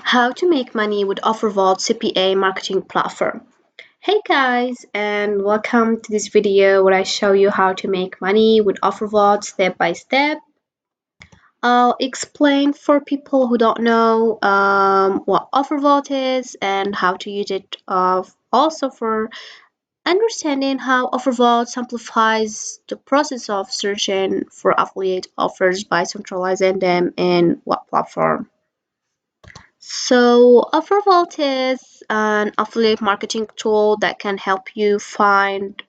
How to make money with OfferVault CPA marketing platform. Hey guys, and welcome to this video where I show you how to make money with OfferVault step by step. I'll explain for people who don't know what OfferVault is and how to use it. Also for understanding how OfferVault simplifies the process of searching for affiliate offers by centralizing them in what platform. So, OfferVault is an affiliate marketing tool that can help you find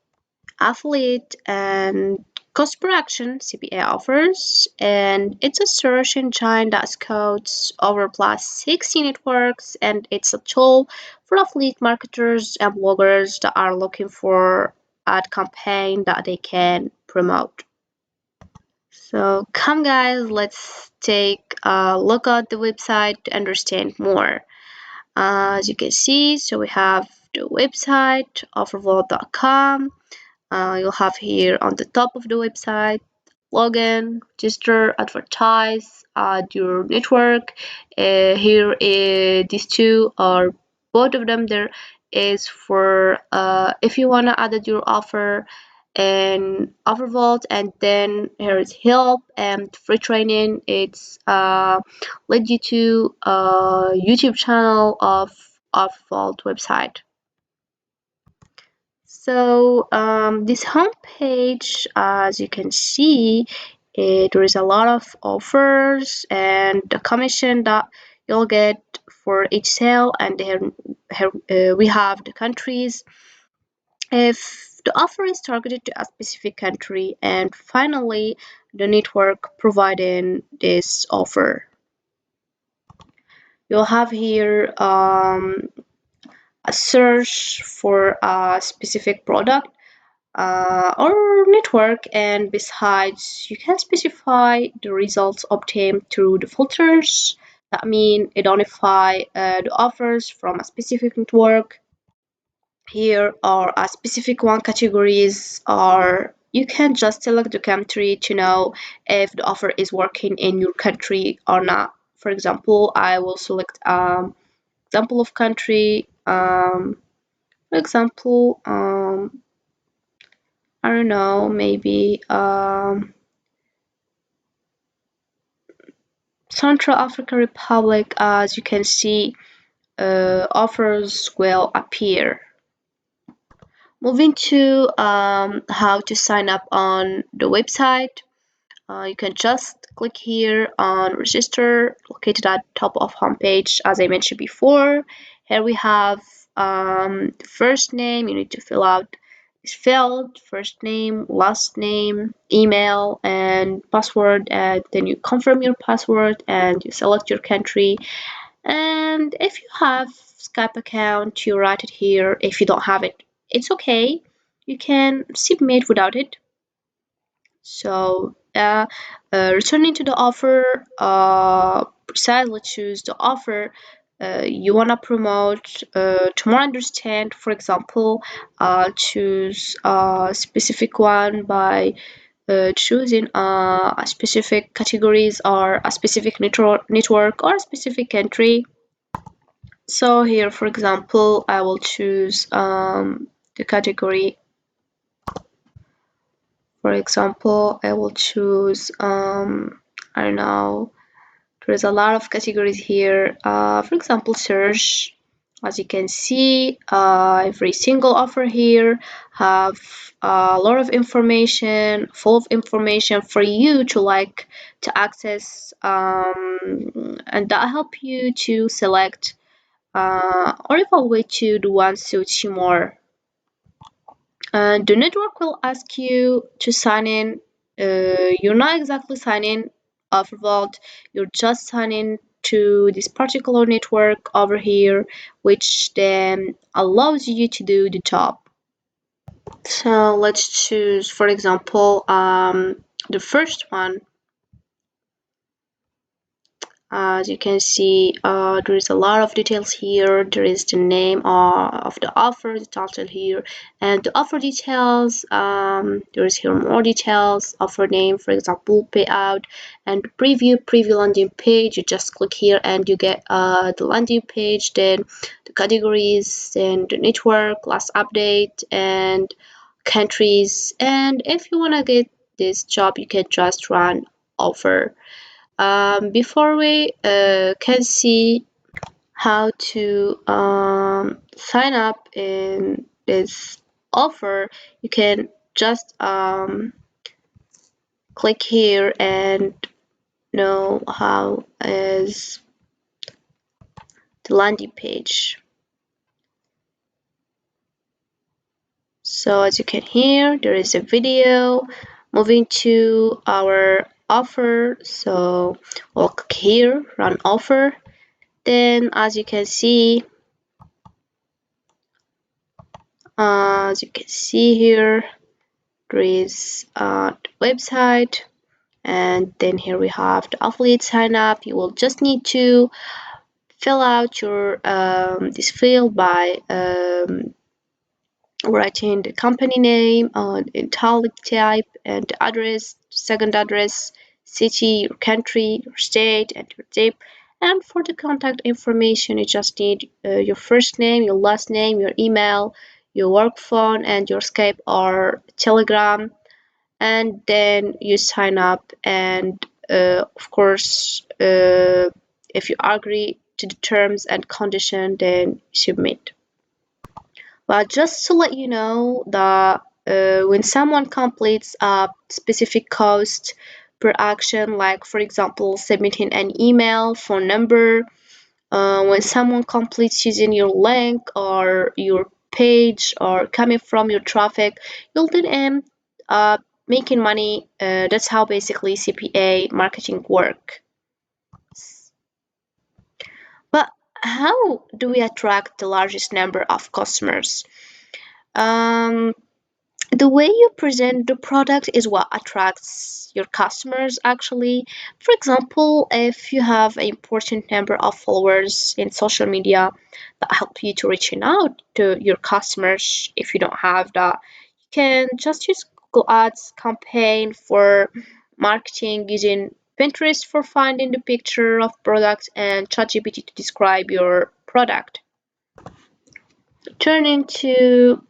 affiliate and cost per action CPA offers, and it's a search engine that scouts over plus 60 networks, and it's a tool for affiliate marketers and bloggers that are looking for ad campaign that they can promote. So come guys, let's take a look at the website to understand more. As you can see, so we have the website offervault.com. You'll have here on the top of the website login, register, advertise, add your network. Here, these two are both of them. There is for if you want to add your offer and OfferVault, and then here is help and free training. It's led you to a YouTube channel of OfferVault website. So this homepage, as you can see, there is a lot of offers and the commission that you'll get for each sale, and then we have the countries if the offer is targeted to a specific country, and finally the network providing this offer. You'll have here a search for a specific product or network, and besides you can specify the results obtained through the filters that mean identify the offers from a specific network. Here are a specific one categories, or you can just select the country to know if the offer is working in your country or not. For example, I will select example of country, for example, I don't know, maybe Central African Republic. As you can see, offers will appear. Moving to how to sign up on the website, you can just click here on register, located at top of homepage. As I mentioned before, here we have the first name. You need to fill out is filled, first name, last name, email, and password, and then you confirm your password and you select your country. And if you have Skype account, you write it here. If you don't have it, it's okay, you can submit without it. So returning to the offer, precisely choose the offer you want to promote to more understand. For example, choose a specific one by choosing a specific categories or a specific network or a specific country. So here, for example, I will choose the category. For example, I will choose, I don't know, there's a lot of categories here. For example, search. As you can see, every single offer here have a lot of information, full of information for you to to access, and that help you to select or evaluate to the one suits you more. The network will ask you to sign in. You're not exactly signing off Vault, you're just signing to this particular network over here, which then allows you to do the job. So let's choose, for example, the first one. As you can see, there is a lot of details here. There is the name of the offer, the title here, and the offer details. There is here more details. Offer name, for example, payout, and preview landing page. You just click here and you get the landing page. Then the categories, then the network, last update, and countries. And if you wanna get this job, you can just run offer. Before we can see how to sign up in this offer, you can just click here and know how is the landing page. So as you can hear, there is a video moving to our offer. So we'll click here, run offer. Then as you can see, here, there is the website, and then here we have the affiliate sign up. You will just need to fill out your this field by writing the company name on italic type and the address, second address, city, your country, your state, and your zip. And for the contact information, you just need your first name, your last name, your email, your work phone, and your Skype or Telegram. And then you sign up, and of course, if you agree to the terms and condition, then submit. But just to let you know that when someone completes a specific cost per action, like for example, submitting an email, phone number, when someone completes using your link or your page or coming from your traffic, you'll then end up making money. That's how basically CPA marketing work. But how do we attract the largest number of customers? Um, the way you present the product is what attracts your customers actually. For example, if you have an important number of followers in social media that help you to reaching out to your customers, if you don't have that, you can just use Google Ads campaign for marketing, using Pinterest for finding the picture of product, and ChatGPT to describe your product. Turning to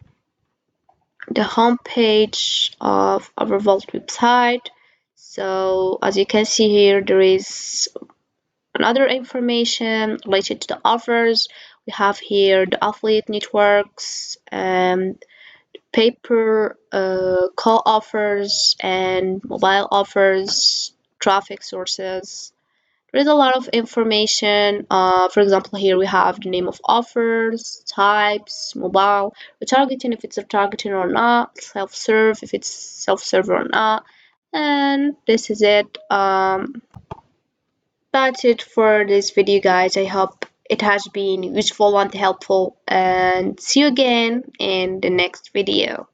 the home page of our Vault website. So as you can see here, there is another information related to the offers. We have here the affiliate networks and paper call offers and mobile offers, traffic sources. There is a lot of information. For example, here we have the name of offers, types, mobile, retargeting if it's retargeting or not, self-serve if it's self-serve or not, and this is it. That's it for this video, guys. I hope it has been useful and helpful, and see you again in the next video.